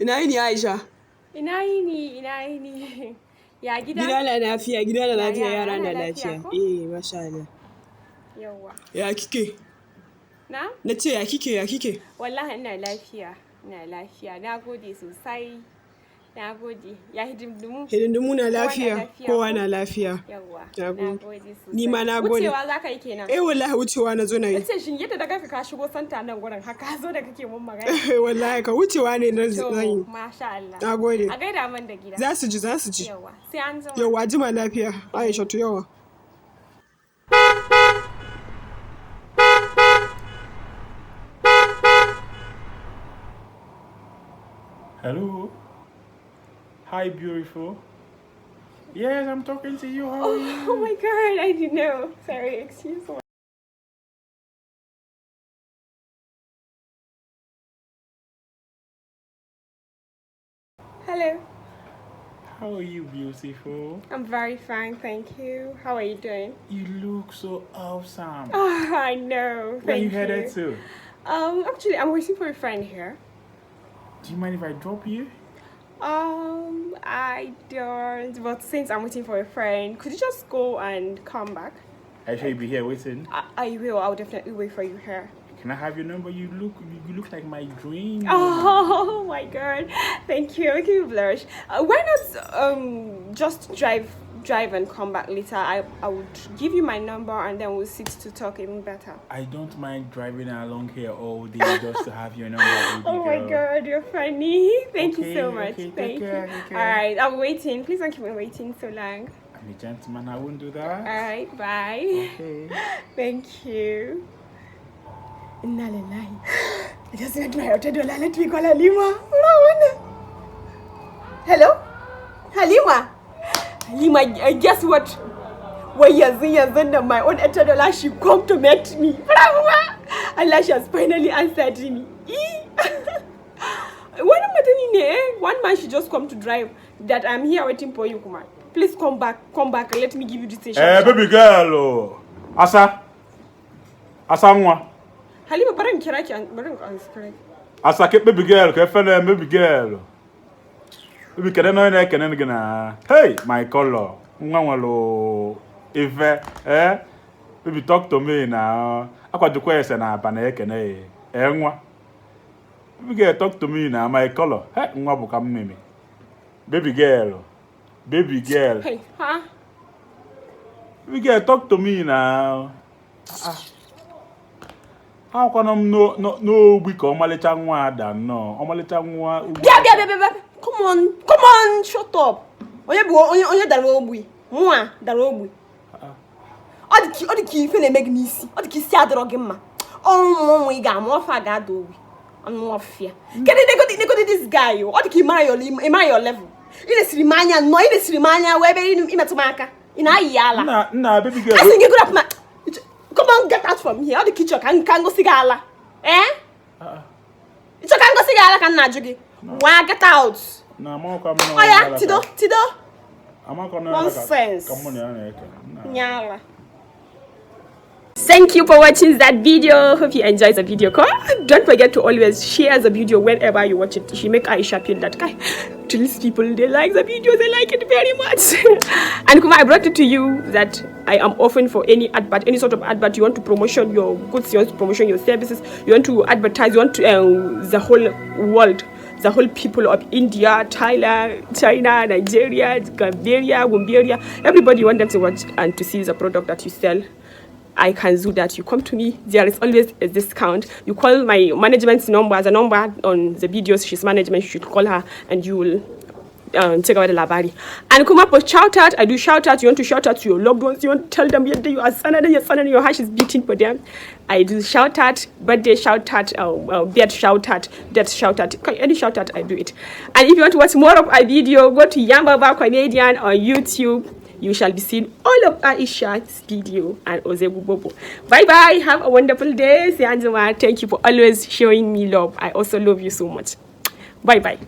Ina yini Aisha? Ina yini. Ya gida? Gida na lafiya, yara na lafiya. Masha Allah. Yawwa. Ya kike? Na? Nace ya kike? Wallahi ina lafiya. Na gode sosai. Na gode. Ya hidindimu? Hidindimu na lafiya. Kowa na lafiya. Yawwa. Na gode sosai. Ni ma na gode. Wucewa za ka yi kenan? Wallahi wucewa na zo na yi. Nace shin yadda daga ka shigo santa nan gurin haka zo da kake mun magana. Wallahi ka wucewa ne na zan yi. Masha Allah. Na gode. A gaida man da gida. Za su ji. Yawwa. Sai an zo. Yawwa jima lafiya. Aisha to yawa. Hello. Hi, beautiful. Yes, I'm talking to you. How are you? Oh my God, I didn't know. Sorry, excuse me. Hello. How are you, beautiful? I'm very fine, thank you. How are you doing? You look so awesome. Oh, I know. Where you Thank headed to? Actually, I'm waiting for a friend here. Do you mind if I drop you? I don't. But since I'm waiting for a friend, could you just go and come back? I shall be here waiting. I will. I'll definitely wait for you here. Can I have your number? You look like my dream. Oh my God! Thank you. Making me blush. Why not just drive and come back later? I would give you my number and then we'll sit to talk even better. I don't mind driving along here all day just to have your number. Oh my God, you're funny. Thank you so much. Okay, Thank you. care. All right, I'm waiting. Please don't keep me waiting so long. I'm a gentleman. I won't do that. All right, bye. Okay. Thank you. Inna lillahi. I just went to my hotel. Let me call Halima. Hello? Halima, guess what? Well, yes, my own $8 she come to meet me. Allah, she has finally answered me. One man she just come to drive that I'm here waiting for you, Kumar. Please come back. Let me give you the station. Hey, baby girl. Asa mwa. Halima, baran kira ki baran answer. Asa ke baby girl, ke fele baby girl. Baby kene no na kene gina. Hey, my color. Nwanwalo Ife, baby talk to me now. Akwa de kwese na aba na ekene nwa. Baby girl talk to me now, my color. Hey, nwa bu ka mmeme. Baby girl. Hey, huh? Baby girl talk to me now. How can I no we come Malicha nwa ada no. Omalicha nwa. Yeah. Come on, shut up. Onye dara ogbi. Nwa dara ogbi. Ọ dị ka ife na-eme gị n'isi. Ọ dị ka isi adịrọ gị mma. Ọnwụ ị ga-amụ ọfa ga-ada ogbi. Ọnwụ ọfịa. Kedu this guy? Ọ dị ka ịmara your level. Ị na-esiri m anya wee ebe imetụ m aka. Ị na-ayị ala. Nna baby girl. Asị gị grab ma. Come on, get out from here. Ọ dị ka ịchọ ka ngosi gị ala. Ịchọ ka ngosi gị ala ka nna ajụ gị. Why get out? Na mo ka mo. Oh yeah, Tido. Nonsense. Nyala. Thank you for watching that video. Hope you enjoyed the video. Don't forget to always share the video whenever you watch it. She make Aisha feel that guy. To these people, they like the video. They like it very much. And Kuma, I brought it to you that I am open for any advert, any sort of advert. You want to promotion your goods, you want to promotion your services, you want to advertise, you want to the whole world. The whole people of India, Thailand, China, Nigeria, Gambia, Wumberia, everybody want them to watch and to see the product that you sell. I can do that. You come to me. There is always a discount. You call my management's number, the number on the videos. She's management. You should call her and you will check out the labari. And come up with shout out. I do shout out. You want to shout out to your loved ones. You want to tell them your son and your heart is beating for them. I do shout out, birthday shout out, birth shout out, death shout out. Any shout out, I do it. And if you want to watch more of our video, go to Yambaba Canadian on YouTube. You shall be seeing all of Aisha's video and Ozebu Bobo. Bye. Have a wonderful day. Thank you for always showing me love. I also love you so much. Bye.